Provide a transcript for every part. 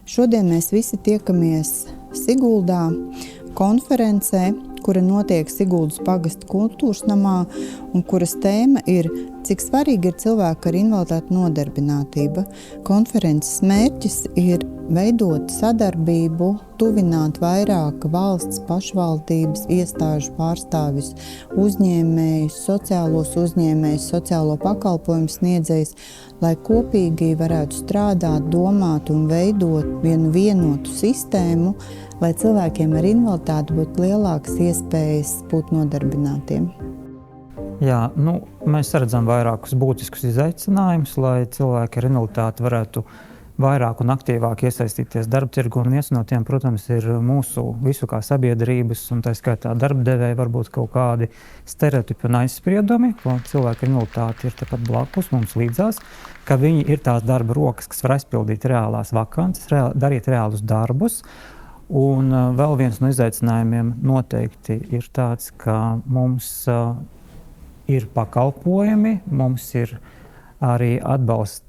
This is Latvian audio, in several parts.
Šodien mēs visi tiekamies Siguldā konferencē, kura notiek Siguldas pagasta kultūras namā un kuras tēma ir cik svarīgi ir cilvēku ar invaliditāti nodarbinātība. Konferences mērķis ir veidot sadarbību, tuvināt vairāk valsts, pašvaldības, iestāžu pārstāvis, uzņēmējus, sociālos uzņēmējus, sociālo pakalpojumu sniedzējus, lai kopīgi varētu strādāt, domāt un veidot vienu vienotu sistēmu, lai cilvēkiem ar invaliditāti būtu lielākas iespējas būt nodarbinātiem. Jā, mēs redzam vairākus būtiskus izaicinājumus, lai cilvēki ar invaliditāti varētu vairāk un aktīvāk iesaistīties darba tirgu. Un viens no tiem, protams, ir mūsu visu kā sabiedrības, un tā skaitā darba devēja varbūt kaut kādi stereotipi un aizspriedumi, ko cilvēki ar invaliditāti ir tepat blakus mums līdzās, ka viņi ir tās darba rokas, kas var aizpildīt reālās vakances, darīt reālus darbus. Un vēl viens no izaicinājumiem noteikti ir tāds, ka mums ir pakalpojumi, mums ir arī atbalsta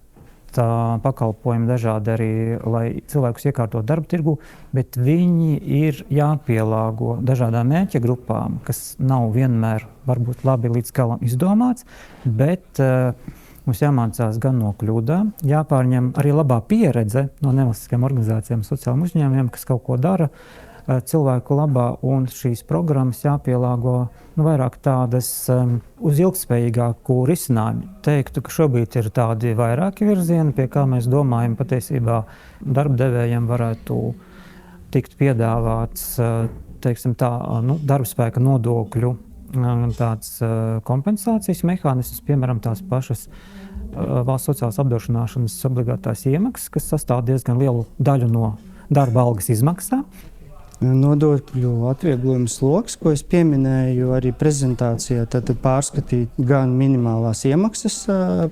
pakalpojumi dažādi arī, lai cilvēkus iekārtot darba tirgu, bet viņi ir jāpielāgo dažādām mērķa grupām, kas nav vienmēr varbūt labi līdz galam izdomāts, bet mums jāmācās gan no kļūdām, jāpārņem arī labā pieredze no nevalstiskajām organizācijām, sociālajiem uzņēmumiem, kas kaut ko dara cilvēku labā, un šīs programmas jāpielāgo vairāk tādas uz ilgspējīgāku risinājumu. Teiktu, ka šobrīd ir tādi vairāki virzieni, pie kā mēs domājam, patiesībā darba devējiem varētu tikt piedāvāts, teiksim tā, darbspēka nodokļu tāds kompensācijas mehānisms, piemēram, tās pašas valsts sociālās apdrošināšanas obligātās iemaksas, kas sastāv diezgan lielu daļu no darba algas izmaksā. Nodokļu atvieglojuma sloks, ko es pieminēju arī prezentācijā, tad pārskatīt gan minimālās iemaksas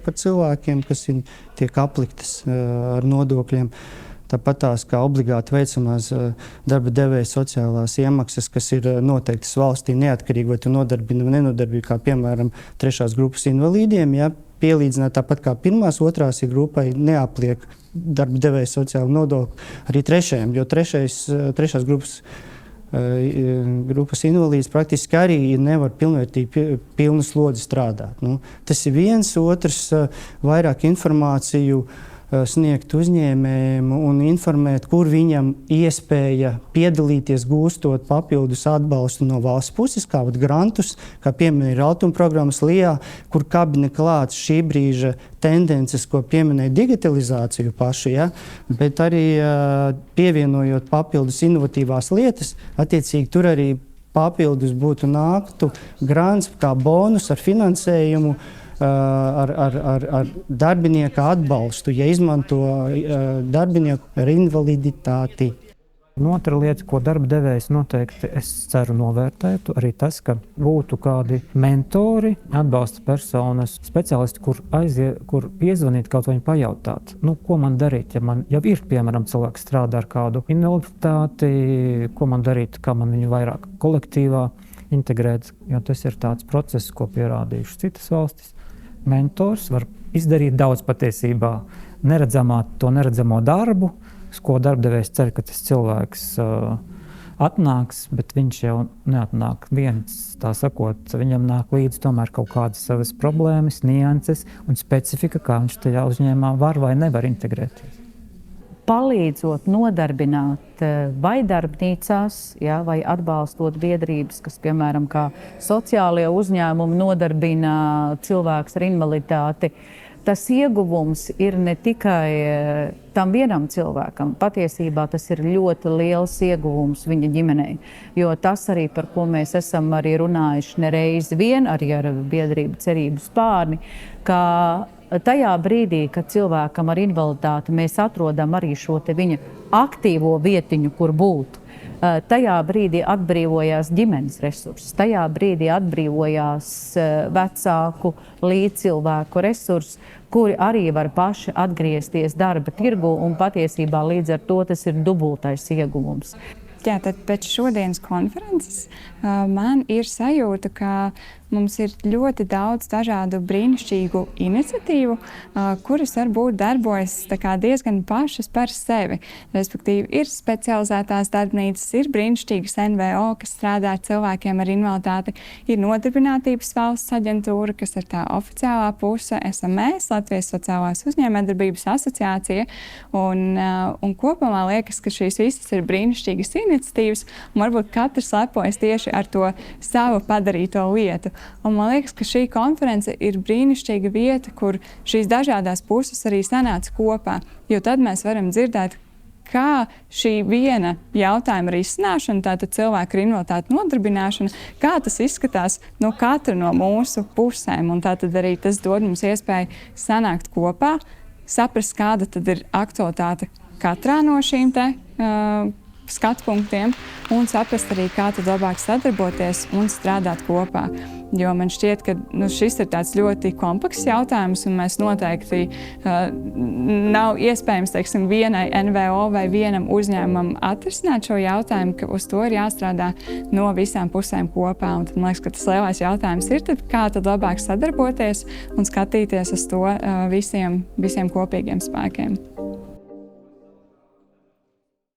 par cilvēkiem, kas tiek apliktas ar nodokļiem, tāpat tās kā obligāti veicamās darba devēja sociālās iemaksas, kas ir noteiktas valstī neatkarīgi, vai tu nodarbini vai nenodarbini, kā piemēram trešās grupas invalīdiem, ja, pielīdzināt tāpat kā pirmās, otrās grupai neapliek darba devēja sociālu nodokli arī trešajam, jo trešās grupas invalīds praktiski arī nevar pilnvērtīgi pilnu slodzi strādāt. Tas ir viens, otrs vairāk informāciju sniegt uzņēmējiem un informēt, kur viņam iespēja piedalīties, gūstot papildus atbalstu no valsts puses, kā grantus, kā piemēram ir Altuma programmas LIA, kur kabina klāt šī brīža tendences, ko pieminēja digitalizāciju pašu, ja, bet arī pievienojot papildus inovatīvās lietas, attiecīgi tur arī papildus būtu nāktu grants kā bonus ar finansējumu, ar darbinieka atbalstu, ja izmanto darbinieku ar invaliditāti. Otra lieta, ko darba devējs noteikti, es ceru, novērtētu, arī tas, ka būtu kādi mentori, atbalsta personas, speciālisti, kur piezvanīt, kaut vai pajautāt, ko man darīt, ja man jau ir, piemēram, cilvēks strādā ar kādu invaliditāti, ko man darīt, kā man viņu vairāk kolektīvā integrēt, jo tas ir tāds process, ko pierādījuši citas valstis. Mentors var izdarīt daudz patiesībā to neredzamo darbu, uz ko darbdevējs cer, ka tas cilvēks atnāks, bet viņš jau neatnāk viens, tā sakot, viņam nāk līdzi tomēr kaut kādas savas problēmas, nianses un specifika, kā viņš tajā uzņēmumā var vai nevar integrēties. Palīdzot nodarbināt vai darbnīcās, vai atbalstot biedrības, kas, piemēram, kā sociālie uzņēmumi nodarbina cilvēks ar invaliditāti, tas ieguvums ir ne tikai tam vienam cilvēkam. Patiesībā tas ir ļoti liels ieguvums viņa ģimenei, jo tas arī, par ko mēs esam arī runājuši nereiz vien, arī ar biedrību Cerību Spārni, ka tajā brīdī, kad cilvēkam ar invaliditāti mēs atrodam arī šo te viņa aktīvo vietiņu, kur būt, tajā brīdī atbrīvojās ģimenes resursi, tajā brīdī atbrīvojās vecāku līdzcilvēku resursi, kuri arī var paši atgriezties darba tirgu, un patiesībā līdz ar to tas ir dubultais ieguvums. Jā, tad pēc šodienas konferences man ir sajūta, ka mums ir ļoti daudz dažādu brīnišķīgu iniciatīvu, kuras varbūt darbojas diezgan pašas par sevi. Respektīvi, ir specializētās darbnīcas, ir brīnišķīgas NVO, kas strādā ar cilvēkiem ar invaliditāti, ir Nodarbinātības valsts aģentūra, kas ir tā oficiālā puse, esam mēs, Latvijas Sociālās uzņēmējdarbības asociācija, un kopumā liekas, ka šīs visas ir brīnišķīgas iniciatīvas, un varbūt katrs lepojas tieši ar to savu padarīto lietu. Un man liekas, ka šī konference ir brīnišķīga vieta, kur šīs dažādās puses arī sanāca kopā, jo tad mēs varam dzirdēt, kā šī viena jautājuma risināšana, tātad cilvēku ar invaliditāti nodarbināšana, kā tas izskatās no katra no mūsu pusēm. Un tātad arī tas dod mums iespēju sanākt kopā, saprast, kāda tad ir aktualitāte katrā no šīm skatu punktiem un saprast arī, kā tad labāk sadarboties un strādāt kopā. Jo man šķiet, ka šis ir tāds ļoti komplekss jautājums, un mēs noteikti nav iespējams, teiksim, vienai NVO vai vienam uzņēmumam atrisināt šo jautājumu, ka uz to ir jāstrādā no visām pusēm kopā. Un tad man liekas, ka tas lielais jautājums ir, tad, kā tad labāk sadarboties un skatīties uz to visiem kopīgiem spēkiem.